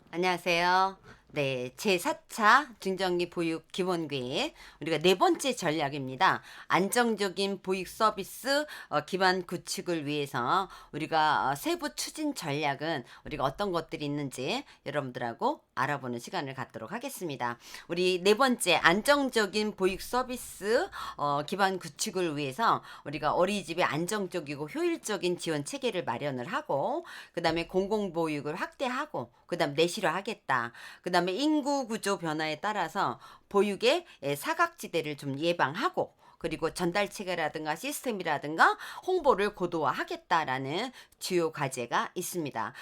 안녕하세요. 네, 제4차 중정기 보육 기본계획 우리가 네 번째 전략입니다. 안정적인 보육 서비스 기반 구축을 위해서 우리가 세부 추진 전략은 우리가 어떤 것들이 있는지 여러분들하고 알아보는 시간을 갖도록 하겠습니다. 우리 네 번째 안정적인 보육 서비스 기반 구축을 위해서 우리가 어린이집에 안정적이고 효율적인 지원 체계를 마련을 하고 그다음에 공공보육을 확대하고 그다음 내실화하겠다. 그다음에 인구 구조 변화에 따라서 보육의 사각지대를 좀 예방하고 그리고 전달 체계라든가 시스템이라든가 홍보를 고도화하겠다라는 주요 과제가 있습니다.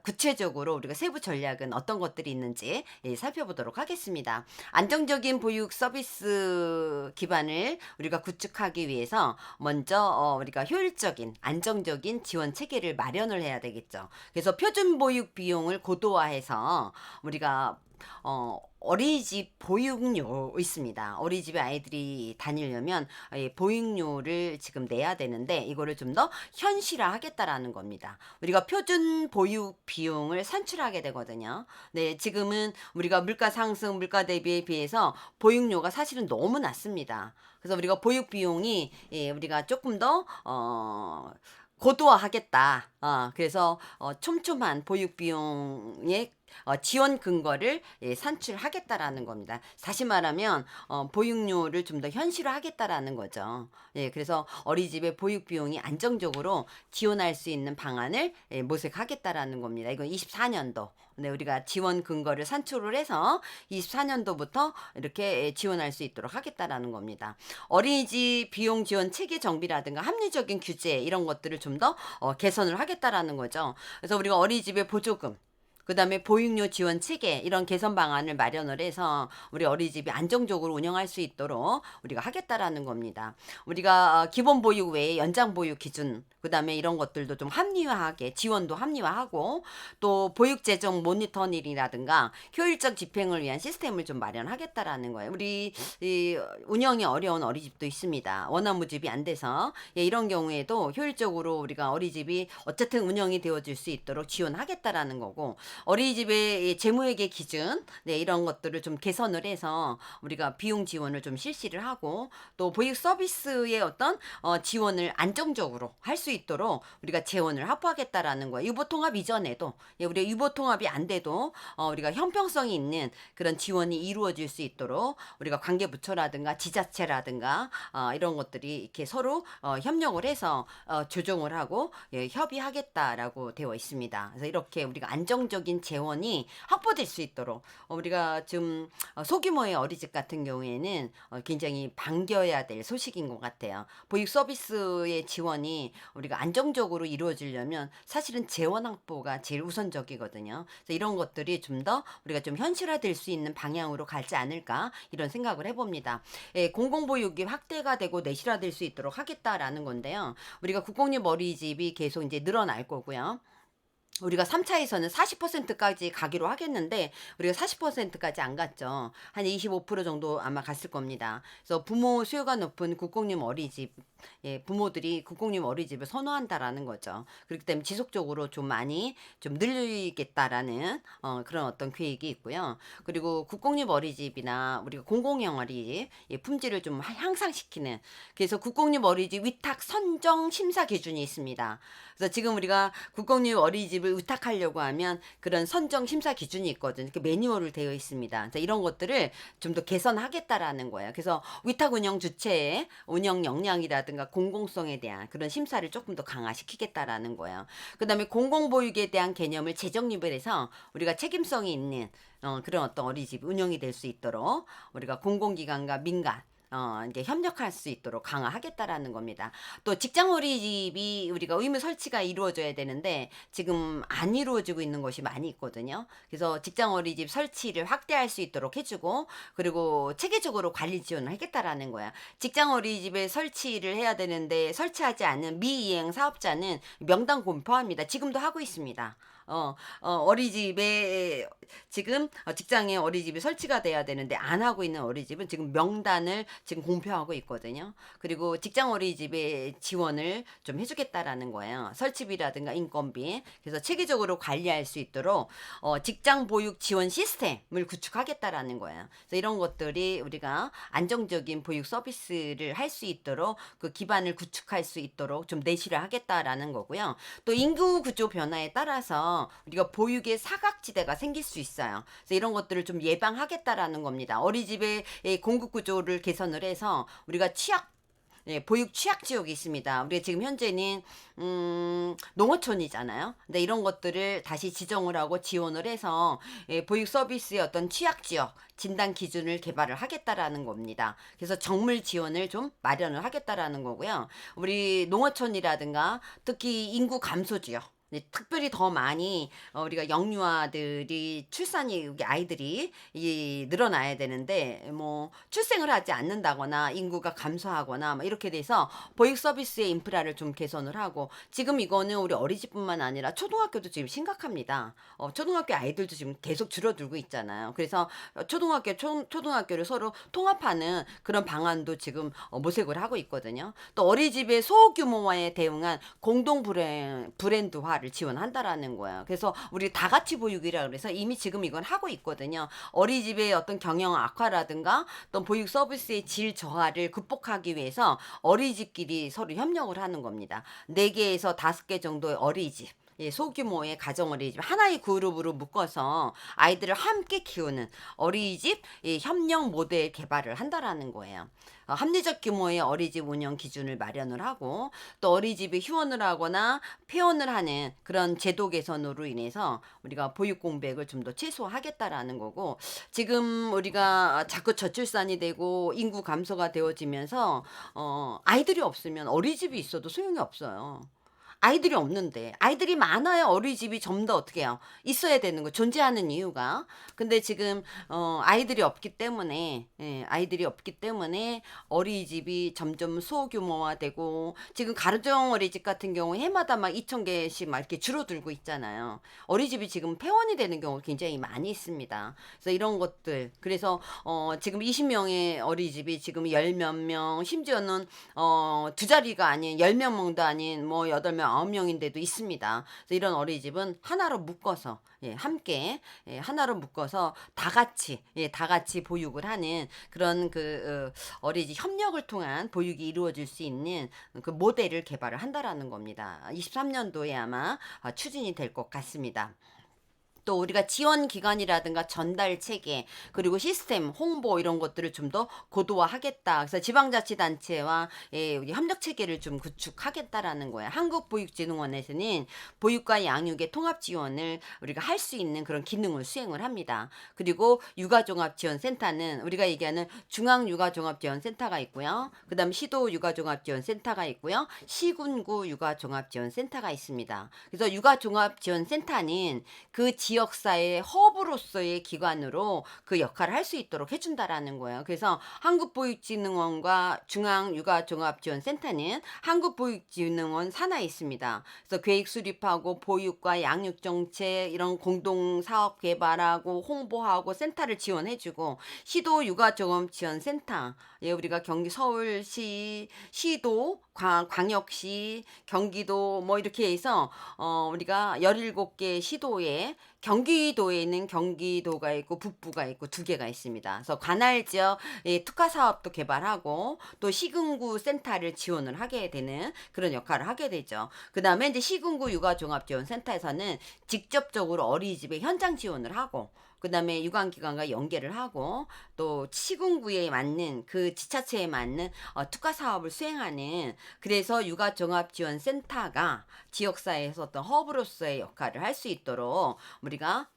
구체적으로 우리가 세부 전략은 어떤 것들이 있는지 살펴보도록 하겠습니다. 안정적인 보육 서비스 기반을 우리가 구축하기 위해서 먼저 우리가 효율적인 안정적인 지원 체계를 마련을 해야 되겠죠. 그래서 표준 보육 비용을 고도화해서 우리가 어린이집 보육료 있습니다. 어린이집에 아이들이 다니려면 보육료를 지금 내야 되는데 이거를 좀 더 현실화하겠다라는 겁니다. 우리가 표준 보육 비용을 산출하게 되거든요. 네, 지금은 우리가 물가 상승, 물가 대비에 비해서 보육료가 사실은 너무 낮습니다. 그래서 우리가 보육 비용이 우리가 조금 더 고도화하겠다. 그래서 촘촘한 보육 비용의 지원 근거를 산출하겠다라는 겁니다. 다시 말하면 보육료를 좀 더 현실화하겠다라는 거죠. 예, 그래서 어린이집의 보육 비용이 안정적으로 지원할 수 있는 방안을 모색하겠다라는 겁니다. 이건 24년도. 네, 우리가 지원 근거를 산출을 해서 24년도부터 이렇게 지원할 수 있도록 하겠다라는 겁니다. 어린이집 비용 지원 체계 정비라든가 합리적인 규제 이런 것들을 좀 더 개선을 하겠다라는 거죠. 그래서 우리가 어린이집의 보조금 그다음에 보육료 지원 체계 이런 개선 방안을 마련을 해서 우리 어린이집이 안정적으로 운영할 수 있도록 우리가 하겠다라는 겁니다. 우리가 기본 보육 외에 연장 보육 기준 그다음에 이런 것들도 좀 합리화하게 지원도 합리화하고 또 보육 재정 모니터링이라든가 효율적 집행을 위한 시스템을 좀 마련하겠다라는 거예요. 우리 이 운영이 어려운 어린이집도 있습니다. 원화무집이 안 돼서 이런 경우에도 효율적으로 우리가 어린이집이 어쨌든 운영이 되어질 수 있도록 지원하겠다라는 거고 어린이집의 재무회계 기준 네, 이런 것들을 좀 개선을 해서 우리가 비용 지원을 좀 실시를 하고 또 보육 서비스의 어떤 지원을 안정적으로 할 수 있도록 우리가 재원을 확보하겠다라는 거예요. 유보통합 이전에도 우리가 유보통합이 안 돼도 우리가 형평성이 있는 그런 지원이 이루어질 수 있도록 우리가 관계부처라든가 지자체라든가 이런 것들이 이렇게 서로 협력을 해서 조정을 하고 협의하겠다라고 되어 있습니다. 그래서 이렇게 우리가 안정적인 재원이 확보될 수 있도록 우리가 좀 소규모의 어린이집 같은 경우에는 굉장히 반겨야 될 소식인 것 같아요. 보육 서비스의 지원이 우리가 안정적으로 이루어지려면 사실은 재원 확보가 제일 우선적이거든요. 그래서 이런 것들이 좀 더 우리가 좀 현실화될 수 있는 방향으로 가지 않을까 이런 생각을 해봅니다. 공공보육이 확대가 되고 내실화될 수 있도록 하겠다라는 건데요. 우리가 국공립 어린이집이 계속 이제 늘어날 거고요. 우리가 3차에서는 40%까지 가기로 하겠는데 우리가 40%까지 안 갔죠. 한 25% 정도 아마 갔을 겁니다. 그래서 부모 수요가 높은 국공립 어린이집 부모들이 국공립 어린이집을 선호한다라는 거죠. 그렇기 때문에 지속적으로 좀 많이 좀 늘리겠다라는 그런 어떤 계획이 있고요. 그리고 국공립 어린이집이나 우리가 공공형 어린이집 품질을 좀 향상시키는 그래서 국공립 어린이집 위탁 선정 심사 기준이 있습니다. 그래서 지금 우리가 국공립 어린이집을 위탁하려고 하면 그런 선정 심사 기준이 있거든요. 그 매뉴얼을 되어 있습니다. 그래서 이런 것들을 좀 더 개선하겠다라는 거예요. 그래서 위탁 운영 주체의 운영 역량이라든가 공공성에 대한 그런 심사를 조금 더 강화시키겠다라는 거예요. 그다음에 공공보육에 대한 개념을 재정립을 해서 우리가 책임성이 있는 그런 어떤 어린이집 운영이 될 수 있도록 우리가 공공기관과 민간 이제 협력할 수 있도록 강화하겠다라는 겁니다. 또 직장 어린이집이 우리가 의무 설치가 이루어져야 되는데 지금 안 이루어지고 있는 것이 많이 있거든요. 그래서 직장 어린이집 설치를 확대할 수 있도록 해주고 그리고 체계적으로 관리 지원을 하겠다라는 거야. 직장 어린이집에 설치를 해야 되는데 설치하지 않은 미이행 사업자는 명단 공포합니다. 지금도 하고 있습니다. 어린이집에 지금 직장에 어린이집이 설치가 돼야 되는데 안 하고 있는 어린이집은 지금 명단을 지금 공표하고 있거든요. 그리고 직장 어린이집에 지원을 좀 해주겠다라는 거예요. 설치비라든가 인건비. 그래서 체계적으로 관리할 수 있도록 직장 보육 지원 시스템을 구축하겠다라는 거예요. 그래서 이런 것들이 우리가 안정적인 보육 서비스를 할 수 있도록 그 기반을 구축할 수 있도록 좀 내실을 하겠다라는 거고요. 또 인구 구조 변화에 따라서 우리가 보육의 사각지대가 생길 수 있어요. 그래서 이런 것들을 좀 예방하겠다라는 겁니다. 어린이집의 공급 구조를 개선을 해서 우리가 보육 취약 지역이 있습니다. 우리가 지금 현재는 농어촌이잖아요. 근데 이런 것들을 다시 지정을 하고 지원을 해서 보육 서비스의 어떤 취약 지역 진단 기준을 개발을 하겠다라는 겁니다. 그래서 정물 지원을 좀 마련을 하겠다라는 거고요. 우리 농어촌이라든가 특히 인구 감소 지역 특별히 더 많이 우리가 영유아들이 출산이 아이들이 늘어나야 되는데 뭐 출생을 하지 않는다거나 인구가 감소하거나 막 이렇게 돼서 보육 서비스의 인프라를 좀 개선을 하고 지금 이거는 우리 어린이집뿐만 아니라 초등학교도 지금 심각합니다. 초등학교 아이들도 지금 계속 줄어들고 있잖아요. 그래서 초등학교를 서로 통합하는 그런 방안도 지금 모색을 하고 있거든요. 또 어린이집의 소규모화에 대응한 공동 브랜드화 를 지원한다라는 거예요. 그래서 우리 다 같이 보육이라 그래서 이미 지금 이건 하고 있거든요. 어린이집의 어떤 경영 악화라든가 또 보육 서비스의 질 저하를 극복하기 위해서 어린이집끼리 서로 협력을 하는 겁니다. 4개에서 5개 정도의 어린이집 소규모의 가정 어린이집 하나의 그룹으로 묶어서 아이들을 함께 키우는 어린이집 협력 모델 개발을 한다라는 거예요. 합리적 규모의 어린이집 운영 기준을 마련을 하고 또 어린이집에 휴원을 하거나 폐원을 하는 그런 제도 개선으로 인해서 우리가 보육 공백을 좀 더 최소화하겠다라는 거고 지금 우리가 자꾸 저출산이 되고 인구 감소가 되어지면서 아이들이 없으면 어린이집이 있어도 소용이 없어요. 아이들이 없는데 아이들이 많아야 어린이집이 좀 더 어떻게 해요? 있어야 되는 거 존재하는 이유가. 근데 지금 아이들이 없기 때문에 어린이집이 점점 소규모화되고 지금 가정 어린이집 같은 경우 해마다 막 2,000개씩 막 이렇게 줄어들고 있잖아요. 어린이집이 지금 폐원이 되는 경우 굉장히 많이 있습니다. 그래서 이런 것들 그래서 지금 20명의 어린이집이 지금 열 몇 명 심지어는 두 자리가 아닌 열 몇 명도 아닌 뭐 8명 9명인데도 있습니다. 그래서 이런 어린이집은 하나로 묶어서 함께 하나로 묶어서 다 같이 보육을 하는 그런 어린이집 협력을 통한 보육이 이루어질 수 있는 그 모델을 개발을 한다라는 겁니다. 23년도에 아마 추진이 될 것 같습니다. 또 우리가 지원 기관이라든가 전달 체계 그리고 시스템 홍보 이런 것들을 좀 더 고도화하겠다. 그래서 지방자치단체와 우리 협력 체계를 좀 구축하겠다라는 거예요. 한국보육진흥원에서는 보육과 양육의 통합 지원을 우리가 할 수 있는 그런 기능을 수행을 합니다. 그리고 육아종합지원센터는 우리가 얘기하는 중앙육아종합지원센터가 있고요. 그다음 시도 육아종합지원센터가 있고요. 시군구 육아종합지원센터가 있습니다. 그래서 육아종합지원센터는 그 지역사회의 허브로서의 기관으로 그 역할을 할 수 있도록 해준다라는 거예요. 그래서 한국보육진흥원과 중앙육아종합지원센터는 한국보육진흥원 산하에 있습니다. 그래서 계획 수립하고 보육과 양육정책 이런 공동사업 개발하고 홍보하고 센터를 지원해주고 시도 육아종합지원센터 우리가 경기 서울시 시도 광역시 경기도 뭐 이렇게 해서 우리가 17개 시도에 경기도에 있는 경기도가 있고 북부가 있고 2개가 있습니다. 그래서 관할 지역 특화 사업도 개발하고 또 시군구 센터를 지원을 하게 되는 그런 역할을 하게 되죠. 그다음에 이제 시군구 육아종합지원센터에서는 직접적으로 어린이집에 현장 지원을 하고 그다음에 유관기관과 연계를 하고 또 시군구에 맞는 그 지자체에 맞는 특화 사업을 수행하는 그래서 육아종합지원센터가 지역사회에서 어떤 허브로서의 역할을 할 수 있도록 우리가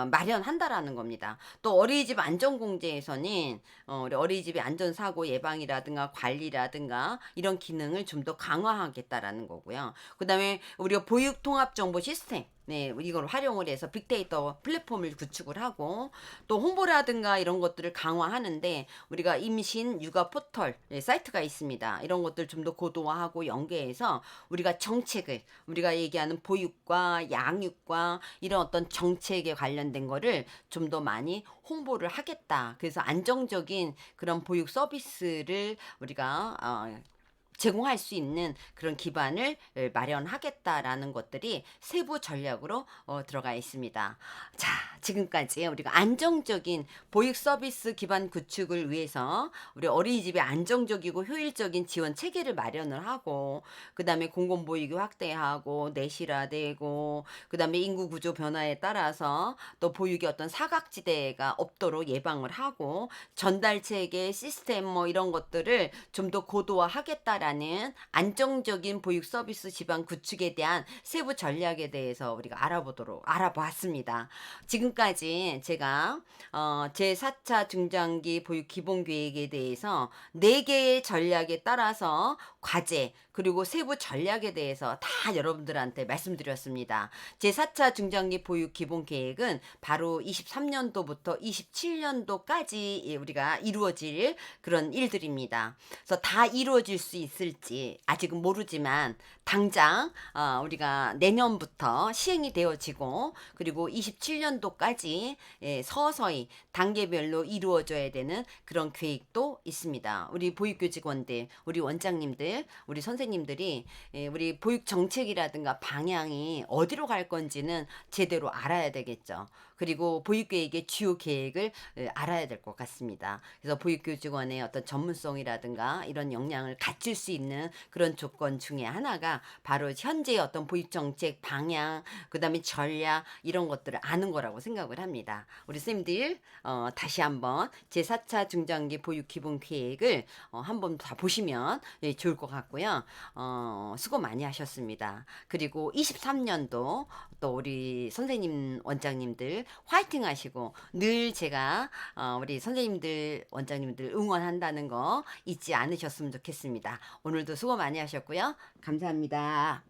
마련한다라는 겁니다. 또 어린이집 안전공제에서는 우리 어린이집의 안전사고 예방이라든가 관리라든가 이런 기능을 좀 더 강화하겠다라는 거고요. 그다음에 우리가 보육통합정보 시스템 네, 이걸 활용을 해서 빅데이터 플랫폼을 구축을 하고 또 홍보라든가 이런 것들을 강화하는데 우리가 임신 육아 포털 사이트가 있습니다. 이런 것들 좀 더 고도화하고 연계해서 우리가 정책을 우리가 얘기하는 보육과 양육과 이런 어떤 정책에 관련된 거를 좀 더 많이 홍보를 하겠다. 그래서 안정적인 그런 보육 서비스를 우리가 제공할 수 있는 그런 기반을 마련하겠다라는 것들이 세부 전략으로 들어가 있습니다. 자, 지금까지 우리가 안정적인 보육 서비스 기반 구축을 위해서 우리 어린이집에 안정적이고 효율적인 지원 체계를 마련을 하고 그다음에 공공보육이 확대하고 내실화되고 그다음에 인구 구조 변화에 따라서 또 보육의 어떤 사각지대가 없도록 예방을 하고 전달 체계 시스템 뭐 이런 것들을 좀 더 고도화하겠다라는 안정적인 보육 서비스 지방 구축에 대한 세부 전략에 대해서 우리가 알아보았습니다. 지금까지 제가 제4차 중장기 보육 기본 계획에 대해서 4개의 전략에 따라서 과제 그리고 세부 전략에 대해서 다 여러분들한테 말씀드렸습니다. 제4차 중장기 보육 기본 계획은 바로 23년도부터 27년도까지 우리가 이루어질 그런 일들입니다. 그래서 다 이루어질 수 있을지 아직은 모르지만 당장 우리가 내년부터 시행이 되어지고 그리고 27년도까지 서서히 단계별로 이루어져야 되는 그런 계획도 있습니다. 우리 보육교직원들, 우리 원장님들, 우리 선생님들이 우리 보육 정책이라든가 방향이 어디로 갈 건지는 제대로 알아야 되겠죠. 그리고 보육계획의 주요 계획을 알아야 될 것 같습니다. 그래서 보육교직원의 어떤 전문성이라든가 이런 역량을 갖출 수 있는 그런 조건 중에 하나가 바로 현재의 어떤 보육정책 방향, 그 다음에 전략 이런 것들을 아는 거라고 생각을 합니다. 우리 쌤들 다시 한번 제4차 중장기 보육 기본 계획을 한번 다 보시면 좋을 것 같고요. 수고 많이 하셨습니다. 그리고 23년도 또 우리 선생님 원장님들 화이팅 하시고 늘 제가 우리 선생님들 원장님들 응원한다는 거 잊지 않으셨으면 좋겠습니다. 오늘도 수고 많이 하셨고요. 감사합니다.